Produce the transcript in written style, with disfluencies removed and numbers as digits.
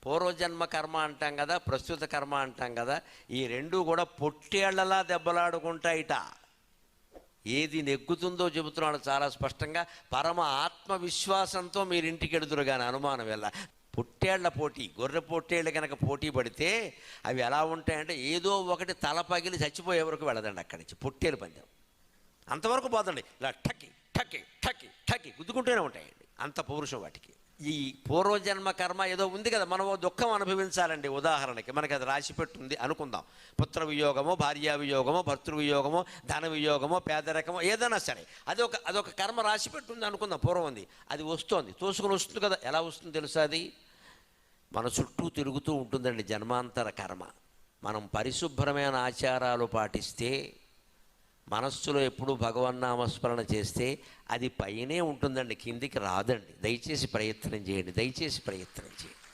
పూర్వజన్మ కర్మ అంటాం కదా, ప్రస్తుత కర్మ అంటాం కదా, ఈ రెండు కూడా పొట్టేళ్లలా దెబ్బలాడుకుంటాయిట. ఏది నెగ్గుతుందో చెబుతున్నాడు చాలా స్పష్టంగా. పరమ ఆత్మవిశ్వాసంతో మీరు ఇంటికి ఎడుతురు కానీ అనుమానం వెళ్ళ. పొట్టేళ్ల పోటీ, గొర్రె పొట్టేళ్ళు కనుక పోటీ పడితే అవి ఎలా ఉంటాయంటే ఏదో ఒకటి తల పగిలి చచ్చిపోయే వరకు వెళ్ళదండి అక్కడి నుంచి. పొట్టేలు పందెం అంతవరకు పోతండి, ఇలా ఠక్కి ఠక్కి ఠక్కి ఠక్కి గుద్దుకుంటూనే ఉంటాయండి. అంత పౌరుషం వాటికి. ఈ పూర్వజన్మ కర్మ ఏదో ఉంది కదా, మనం దుఃఖం అనుభవించాలండి. ఉదాహరణకి మనకి అది రాసిపెట్టుంది అనుకుందాం. పుత్ర వియోగమో, భార్యా వియోగమో, భర్తృ వియోగమో, ధన వియోగమో, పేదరికమో ఏదైనా సరే అదొక కర్మ రాసిపెట్టుంది అనుకుందాం. పూర్వం ఉంది, అది వస్తోంది, తోసుకొని వస్తుంది కదా. ఎలా వస్తుంది తెలుసా? అది మన చుట్టూ తిరుగుతూ ఉంటుందండి జన్మాంతర కర్మ. మనం పరిశుభ్రమైన ఆచారాలు పాటిస్తే, మనస్సులో ఎప్పుడూ భగవన్నామస్మరణ చేస్తే అది పైనే ఉంటుందండి, కిందికి రాదండి. దయచేసి ప్రయత్నం చేయండి, దయచేసి ప్రయత్నం చేయండి.